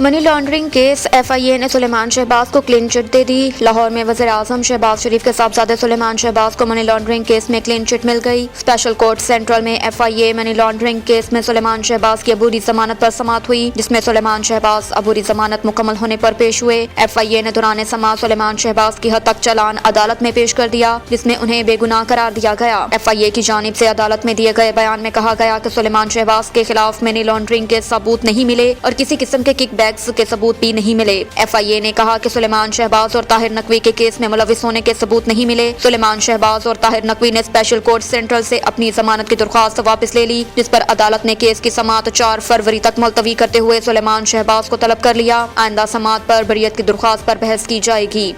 Money laundering case FIA ने सुलेमान शहबाज को clean chit दे दी। लाहौर में वज़ीर आज़म शहबाज शरीफ के साहबजादे सुलेमान शहबाज को मनी लॉन्ड्रिंग केस में क्लीन चिट मिल गई। स्पेशल कोर्ट सेंट्रल में FIA मनी लॉन्ड्रिंग केस में सुलेमान शहबाज की अबूरी जमानत पर समाअत हुई, जिसमें सुलेमान शहबाज अबूरी जमानत मुकम्मल होने पर पेश हुए। FIA ने दौरान समाअत सुलेमान शहबाज की हद तक चालान अदालत में पेश कर दिया, जिसमें उन्हें बेगुनाह करार दिया गया। FIA की जानिब से अदालत में दिए गए बयान में कहा गया कि सुलेमान शहबाज के खिलाफ मनी लॉन्ड्रिंग के सबूत नहीं मिले और किसी किस्म के किक बैग्स के सबूत भी नहीं मिले। FIA ने कहा कि सुलेमान शहबाज और ताहिर नकवी के केस में मुलविस होने के सबूत नहीं मिले। सुलेमान शहबाज और ताहिर नकवी ने स्पेशल कोर्ट सेंट्रल से अपनी जमानत की दरख्वास्त वापस ले ली, जिस पर अदालत ने केस की समाअत 4 फरवरी तक मुलतवी करते हुए सुलेमान शहबाज को तलब कर लिया। आइंदा समाअत पर बरियत की दरख्वास्त पर बहस की जाएगी।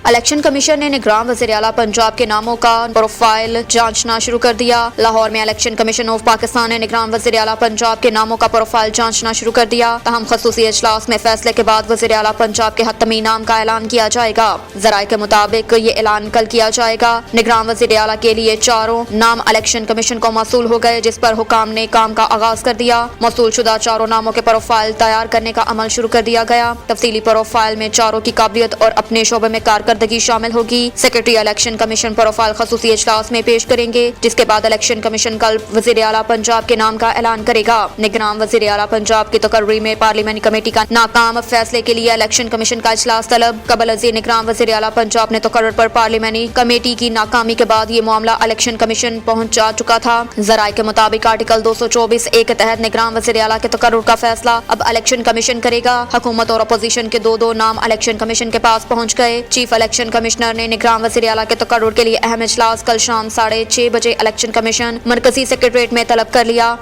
इलेक्शन कमीशन ने निगरान वज़ीर आला पंजाब के नामों का प्रोफाइल जांचना शुरू कर दिया। लाहौर में इलेक्शन कमीशन ऑफ पाकिस्तान ने निगरान वज़ीर आला पंजाब के नामों का प्रोफाइल जांचना शुरू कर दिया। तहम खसूसी इजलास में फैसले के बाद वज़ीर आला पंजाब के हतमी नाम का ऐलान किया जाएगा। जराये के मुताबिक ये ऐलान कल किया जाएगा। निगरान वज़ीर आला के लिए 4 नाम इलेक्शन कमीशन को मौसूल हो गए, जिस पर हुकाम ने काम का आगाज कर दिया। मौसूल शुदा 4 नामों के प्रोफाइल तैयार करने का अमल शुरू कर दिया गया। तफसीली प्रोफाइल में 4 की काबिलियत और अपने शोबे में कारकर्दगी शामिल होगी। सेक्रेटरी इलेक्शन कमीशन प्रोफाइल खसूसी इजलास में पेश करेंगे, जिसके बाद इलेक्शन कमीशन कल वज़ीर आला पंजाब के नाम का ऐलान करेगा। निगरान वज़ीर आला पंजाब की तकर्री में पार्लियामेंटी कमेटी का नाकाम फैसले के लिए इलेक्शन कमीशन का इजलास तलब। कबल अज़ीर निगरान वज़ीर आला पंजाब ने तकर्र पर पार्लियामेंटी कमेटी की नाकामी के बाद ये मामला इलेक्शन कमीशन पहुंच जा चुका था। जराये के मुताबिक आर्टिकल 224A के तहत निगरान वज़ीर आला के तकर्रुर का फैसला अब इलेक्शन कमीशन करेगा। हुकूमत और अपोजिशन के 2 नाम इलेक्शन कमीशन के पास पहुंच गए। चीफ इलेक्शन कमिश्नर ने निगरान वज़ीर आला के तकर्रुर के लिए अहम इजलास कल शाम 6:30 बजे इलेक्शन कमीशन मरकजी सेक्रेटरीट में तलब कर लिया।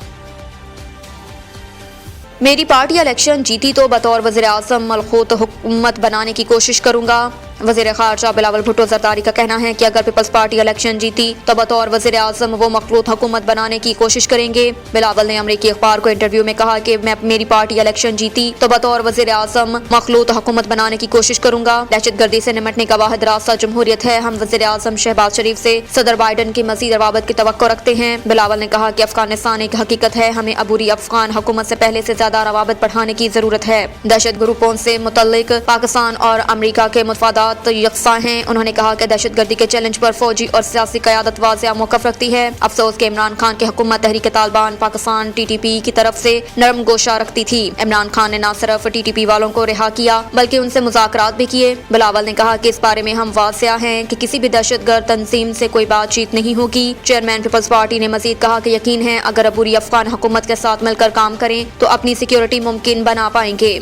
मेरी पार्टी इलेक्शन जीती तो बतौर वज़ीर आज़म मलखूत हुकूमत बनाने की कोशिश करूंगा। वज़ीर ख़ारजा बिलावल भुट्टो ज़रदारी का कहना है कि अगर पीपल्स पार्टी इलेक्शन जीती तो बतौर वज़ीर आज़म वो मखलूत हुकूमत बनाने की कोशिश करेंगे। बिलावल ने अमरीकी अखबार को इंटरव्यू में कहा कि मैं मेरी पार्टी इलेक्शन जीती तो बतौर वज़ीर आज़म मखलूत हुकूमत बनाने की कोशिश करूंगा। दहशतगर्दी से निमटने का वाहिद रास्ता जमहूरियत है। हम वज़ीर आज़म शहबाज शरीफ से सदर बाइडन की मज़ीद रवाबत की तवक्को रखते हैं। बिलावल ने कहा कि अफगानिस्तान एक हकीकत है, हमें अबूरी अफगान हुकूमत से पहले से ज्यादा रवाबत बढ़ाने की जरूरत है। दहशत ग्रुपों से मुतल्लिक पाकिस्तान और अमरीका के मुतफादात यकसा हैं। उन्होंने कहा कि दहशतगर्दी के चैलेंज पर फौजी और सियासी क़यादत वाज़िया मौक़िफ़ रखती है। अफसोस के इमरान खान की हुकूमत तहरीक तालिबान पाकिस्तान TTP की तरफ से नरम गोशा रखती थी। इमरान खान ने न सिर्फ TTP वालों को रिहा किया बल्कि उनसे मुज़ाकरात भी किए। बिलावल ने कहा कि इस बारे में हम वाज़िया हैं कि किसी भी दहशतगर्द तंजीम से कोई बातचीत नहीं होगी। चेयरमैन पीपल्स पार्टी ने मजीद कहा कि यकीन है अगर अबूरी अफगान हुकूमत के साथ मिलकर काम करें तो अपनी सिक्योरिटी मुमकिन बना पाएंगे।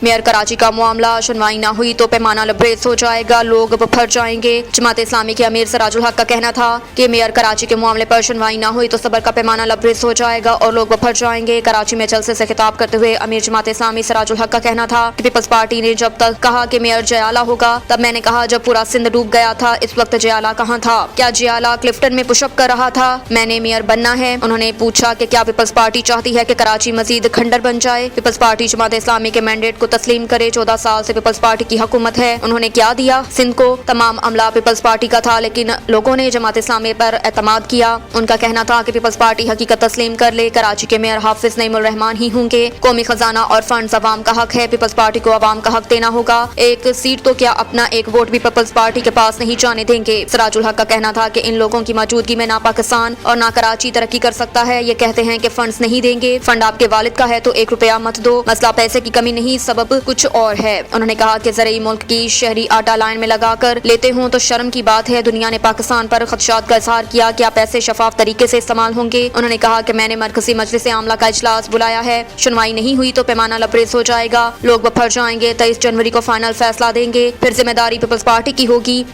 मेयर कराची का मामला सुनवाई न हुई तो पैमाना लबरेज हो जाएगा, लोग भर जाएंगे। जमात इस्लामी के अमीर सिराजुल हक का कहना था कि मेयर कराची के मामले पर सुनवाई न हुई तो सबर का पैमाना लबरेज हो जाएगा और लोग भर जाएंगे। कराची में जलसे से खिताब करते हुए अमीर जमात इस्लामी सिराजुल हक का कहना था कि पीपल्स पार्टी ने जब तक कहा कि मेयर जयाला होगा तब मैंने कहा जब पूरा सिंध डूब गया था इस वक्त जयाला कहाँ था? क्या जयाला क्लिफ्टन में पुशअप कर रहा था? मैंने मेयर बनना है। उन्होंने पूछा कि क्या पीपल्स पार्टी चाहती है कि कराची मजीद खंडर बन जाए? पीपल्स पार्टी जमात इस्लामी के मैंडेट को तस्लीम करे। 14 साल से पीपल्स पार्टी की हुकूमत है। उन्होंने क्या दिया? सिंध को तमाम अमला पीपल्स पार्टी का था, लेकिन लोगों ने जमात इस्लामी पर एतमाद किया। उनका कहना था कि पीपल्स पार्टी हकीकत तस्लीम कर ले, कराची के मेयर हाफिज नईमुल रहमान ही होंगे। कौमी खजाना और फंड्स अवाम का हक है, पीपल्स पार्टी को अवाम का हक देना होगा। एक सीट तो क्या अपना एक वोट भी पीपल्स पार्टी के पास नहीं जाने देंगे। सिराजुल हक का कहना था कि इन लोगों की मौजूदगी में ना पाकिस्तान और ना कराची तरक्की कर सकता है। ये कहते हैं कि फंड्स नहीं देंगे। फंड आपके वालिद का है तो 1 रुपया मत दो। मसला पैसे की कमी नहीं, सबब कुछ और है। उन्होंने कहा कि ज़रूरी मुल्क की शहरी आटा लाइन में लगाकर लेते हों तो शर्म की बात है। दुनिया ने पाकिस्तान पर खदशात का इजहार किया, क्या पैसे शफाफ तरीके से इस्तेमाल होंगे? उन्होंने कहा कि मैंने मरकजी मजलिस आमला का इजलास बुलाया है, सुनवाई नहीं हुई तो पैमाना लबरेज हो जाएगा, लोग बफर जाएंगे। 23 जनवरी को फाइनल फैसला देंगे, फिर जिम्मेदारी पीपल्स पार्टी की होगी।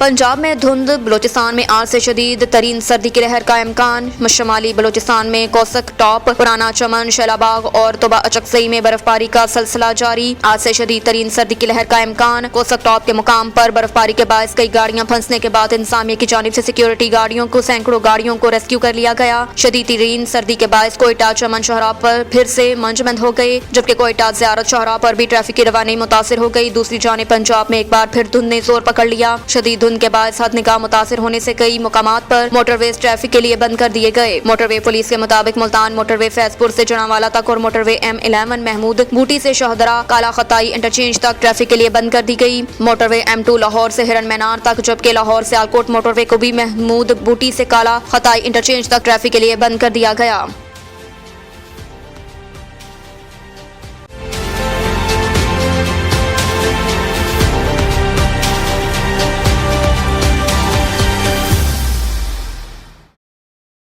पंजाब में धुंध, बलोचिस्तान में आज से शदीद तरीन सर्दी की लहर का इम्कान। शुमाली बलोचिस्तान में कोसक टॉप, पुराना चमन, शैलाबाग और तोबा अचकसई में बर्फबारी का सिलसिला जारी। आज से शदीद तरीन सर्दी की लहर का इम्कान। कोसक टॉप के मुकाम पर बर्फबारी के बायस कई गाड़ियां फंसने के बाद इंतजामिया की जानिब से सिक्योरिटी गाड़ियों को सैकड़ों गाड़ियों को रेस्क्यू कर लिया गया। शदीद तरीन सर्दी के बायस कोयटा चमन शहरा पर फिर से मंजमंद हो गए, जबकि कोयटा ज़ियारत शहरा पर भी ट्रैफिक की रवानी मुतासिर हो गई। दूसरी जानिब पंजाब में एक बार फिर धुंध ने जोर पकड़ लिया। शदीद धुंध के बाद साथ निगाह मुतासिर होने से कई मुकामात पर मोटरवेज ट्रैफिक के लिए बंद कर दिए गए। मोटरवे पुलिस के मुताबिक मुल्तान मोटरवे फैजपुर से जनावाला तक और मोटरवे M11 महमूद बूटी से शहदरा काला खताई इंटरचेंज तक ट्रैफिक के लिए बंद कर दी गई। मोटरवे M2 लाहौर से हिरन मैनार तक, जबकि लाहौर से आलकोट मोटरवे को भी महमूद बूटी से काला खताई इंटरचेंज तक ट्रैफिक के लिए बंद कर दिया गया।